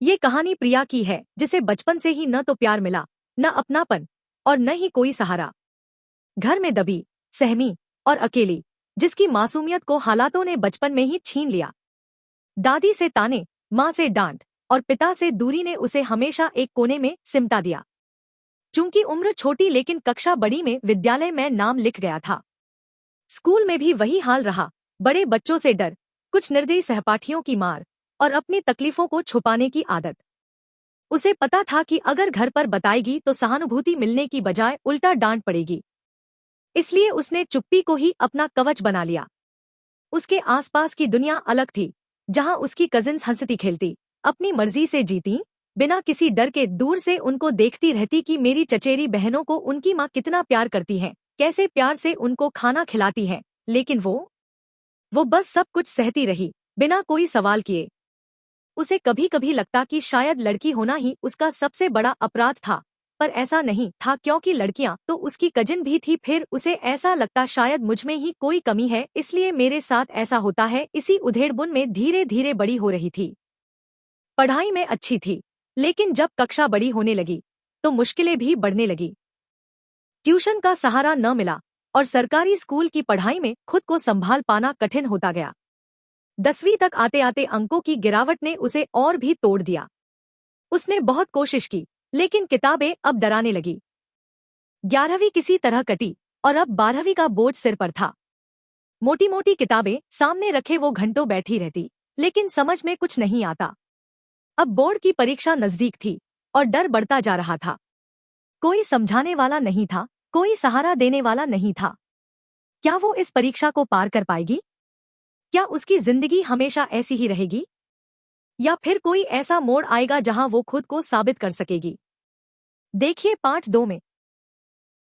ये कहानी प्रिया की है, जिसे बचपन से ही न तो प्यार मिला, न अपनापन और न ही कोई सहारा। घर में दबी, सहमी और अकेली, जिसकी मासूमियत को हालातों ने बचपन में ही छीन लिया। दादी से ताने, माँ से डांट और पिता से दूरी ने उसे हमेशा एक कोने में सिमटा दिया। चूंकि उम्र छोटी लेकिन कक्षा बड़ी में विद्यालय में नाम लिख गया था। स्कूल में भी वही हाल रहा, बड़े बच्चों से डर, कुछ निर्दयी सहपाठियों की मार और अपनी तकलीफों को छुपाने की आदत। उसे पता था कि अगर घर पर बताएगी तो सहानुभूति मिलने की बजाय उल्टा डांट पड़ेगी। इसलिए उसने चुप्पी को ही अपना कवच बना लिया। उसके आसपास की दुनिया अलग थी, जहां उसकी कजिन्स हंसती खेलती, अपनी मर्जी से जीती, बिना किसी डर के दूर से उनको देखती रहती कि मेरी चचेरी बहनों को उनकी माँ कितना प्यार करती है, कैसे प्यार से उनको खाना खिलाती है। लेकिन वो बस सब कुछ सहती रही, बिना कोई सवाल किए। उसे कभी कभी लगता कि शायद लड़की होना ही उसका सबसे बड़ा अपराध था, पर ऐसा नहीं था, क्योंकि लड़कियां तो उसकी कजिन भी थी। फिर उसे ऐसा लगता शायद मुझमें ही कोई कमी है, इसलिए मेरे साथ ऐसा होता है। इसी उधेड़बुन में धीरे धीरे बड़ी हो रही थी। पढ़ाई में अच्छी थी, लेकिन जब कक्षा बड़ी होने लगी तो मुश्किलें भी बढ़ने लगी। ट्यूशन का सहारा न मिला और सरकारी स्कूल की पढ़ाई में खुद को संभाल पाना कठिन होता गया। 10वीं तक आते आते अंकों की गिरावट ने उसे और भी तोड़ दिया। उसने बहुत कोशिश की, लेकिन किताबें अब डराने लगी। 11वीं किसी तरह कटी और अब 12वीं का बोझ सिर पर था। मोटी मोटी किताबें सामने रखे वो घंटों बैठी रहती, लेकिन समझ में कुछ नहीं आता। अब बोर्ड की परीक्षा नजदीक थी और डर बढ़ता जा रहा था। कोई समझाने वाला नहीं था, कोई सहारा देने वाला नहीं था। क्या वो इस परीक्षा को पार कर पाएगी? क्या उसकी जिंदगी हमेशा ऐसी ही रहेगी, या फिर कोई ऐसा मोड़ आएगा जहां वो खुद को साबित कर सकेगी? देखिए पार्ट 2 में।